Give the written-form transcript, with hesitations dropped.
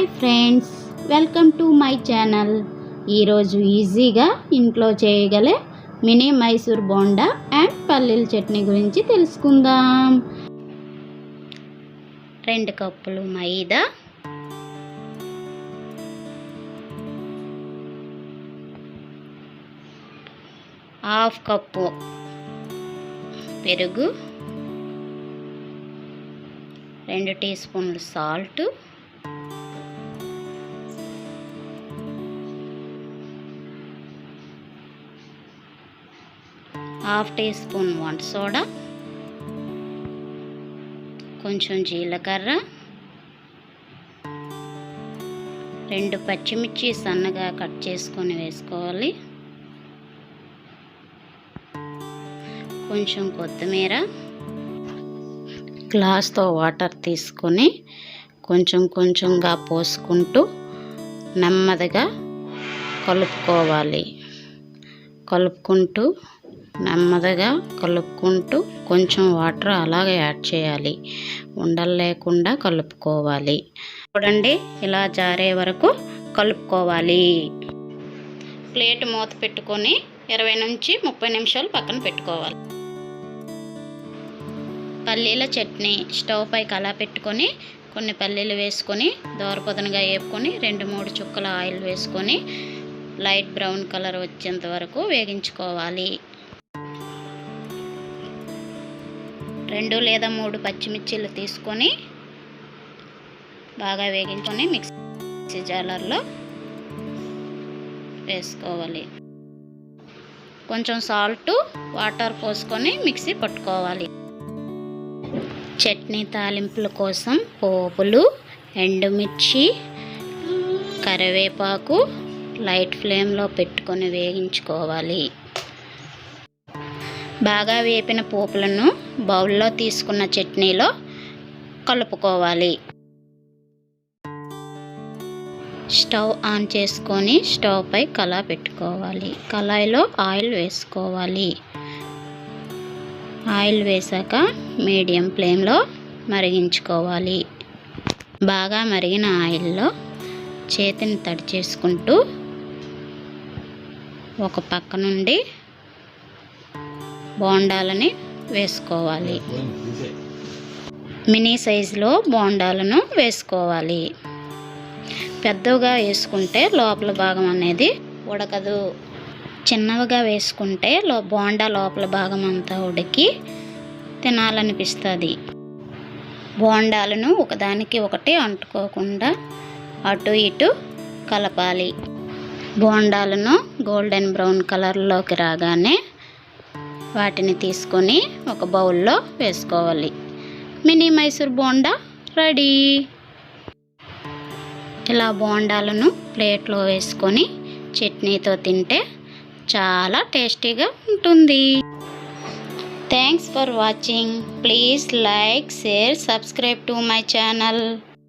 Hi friends, welcome to my channel. ఈరోజు ఈజీగా ఇంట్లో చేయగలే మినీ మైసూర్ బోండా అండ్ పల్లీల చట్నీ గురించి తెలుసుకుందాం. 2 కప్పులు మైదా, 1/2 కప్పు పెరుగు, 2 టీ స్పూన్లు సాల్ట్, 1/2 టీ స్పూన్ వంట సోడా, కొంచెం జీలకర్ర, 2 పచ్చిమిర్చి సన్నగా కట్ చేసుకొని వేసుకోవాలి, కొంచెం కొత్తిమీర, గ్లాస్తో వాటర్ తీసుకొని కొంచెం కొంచెంగా పోసుకుంటూ నెమ్మదిగా కలుపుకుంటూ కొంచెం వాటర్ అలాగే యాడ్ చేయాలి. ఉండలు లేకుండా కలుపుకోవాలి. చూడండి, ఇలా జారే వరకు కలుపుకోవాలి. ప్లేట్ మూత పెట్టుకొని 20 నుంచి 30 నిమిషాలు పక్కన పెట్టుకోవాలి. పల్లీల చట్నీ స్టవ్ పై కళా పెట్టుకొని కొన్ని పల్లీలు వేసుకొని దోరపొదనగా వేపుకొని 2-3 చుక్కల ఆయిల్ వేసుకొని లైట్ బ్రౌన్ కలర్ వచ్చేంత వరకు వేగించుకోవాలి. 2 లేదా 3 పచ్చిమిర్చీలు తీసుకొని బాగా వేగించుకొని మిక్సీ జార్లో వేసుకోవాలి. కొంచెం సాల్ట్, వాటర్ పోసుకొని మిక్సీ పట్టుకోవాలి. చట్నీ తాలింపుల కోసం పోపులు, ఎండుమిర్చి, కరివేపాకు లైట్ ఫ్లేమ్లో పెట్టుకొని వేగించుకోవాలి. బాగా వేపిన పోపులను బౌల్లో తీసుకున్న చట్నీలో కలుపుకోవాలి. స్టవ్ ఆన్ చేసుకొని స్టవ్ పై కళా పెట్టుకోవాలి. కళాయిలో ఆయిల్ వేసుకోవాలి. ఆయిల్ వేసాక మీడియం ఫ్లేమ్లో మరిగించుకోవాలి. బాగా మరిగిన ఆయిల్లో చేతిని తడి చేసుకుంటూ ఒక పక్క నుండి బోండాలని వేసుకోవాలి. మినీ సైజులో బోండాలను వేసుకోవాలి. పెద్దగా వేసుకుంటే లోపల భాగం అనేది ఉడకదు. చిన్నవిగా వేసుకుంటే బోండా లోపల భాగం అంతా ఉడికి తినాలనిపిస్తుంది. బోండాలను ఒకదానికి ఒకటి అంటుకోకుండా అటు ఇటు కలపాలి. బోండాలను గోల్డెన్ బ్రౌన్ కలర్లోకి రాగానే వాటిని తీసుకొని ఒక బౌల్లో వేసుకోవాలి. Mini Mysore bonda ready. ఇలా బోండాలను ప్లేట్లో వేసుకొని చట్నీతో తింటే చాలా టేస్టీగా ఉంటుంది. Thanks for watching. Please like, share, subscribe to my channel.